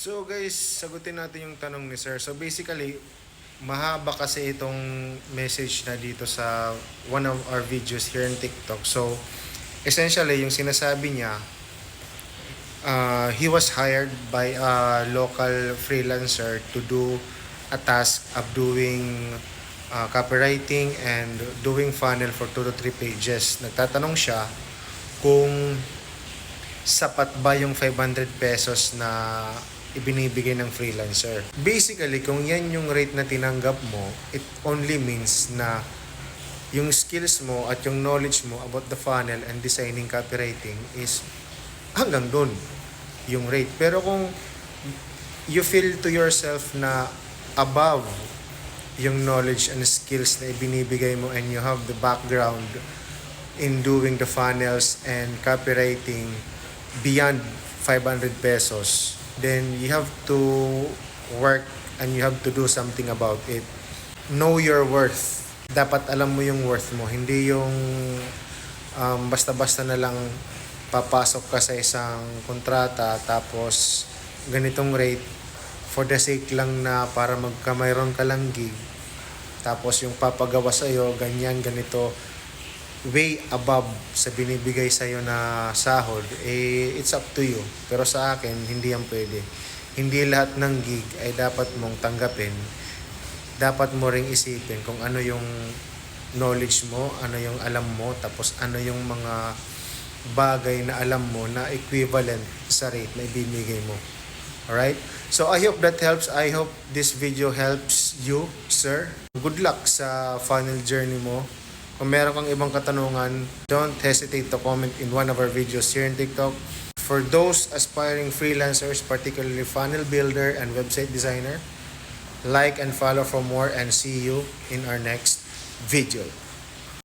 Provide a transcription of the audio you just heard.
So guys, sagutin natin yung tanong ni Sir. So basically, mahaba kasi itong message na dito sa one of our videos here in TikTok. So essentially, yung sinasabi niya, he was hired by a local freelancer to do a task of doing copywriting and doing funnel for 2 to 3 pages. Nagtatanong siya kung sapat ba yung 500 pesos na ibinibigay ng freelancer. Basically, kung yan yung rate na tinanggap mo, it only means na yung skills mo at yung knowledge mo about the funnel and designing copywriting is hanggang dun yung rate. Pero kung you feel to yourself na above yung knowledge and skills na ibinibigay mo and you have the background in doing the funnels and copywriting beyond 500 pesos, then you have to work and you have to do something about it. Know your worth. Dapat alam mo yung worth mo. Hindi yung basta-basta na lang papasok ka sa isang kontrata tapos ganitong rate for the sake lang na para magkamayroon ka lang gig. Tapos yung papagawa sa'yo, ganyan, ganito, way above sa binibigay sa'yo na sahod, it's up to you. Pero sa akin, hindi yan pwede. Hindi lahat ng gig ay dapat mong tanggapin. Dapat mo ring isipin kung ano yung knowledge mo, ano yung alam mo, tapos ano yung mga bagay na alam mo na equivalent sa rate na ibibigay mo. Alright? So I hope that helps. I hope this video helps you, sir. Good luck sa funnel journey mo. Kung meron kang ibang katanungan, don't hesitate to comment in one of our videos here in TikTok. For those aspiring freelancers, particularly funnel builder and website designer, like and follow for more and see you in our next video.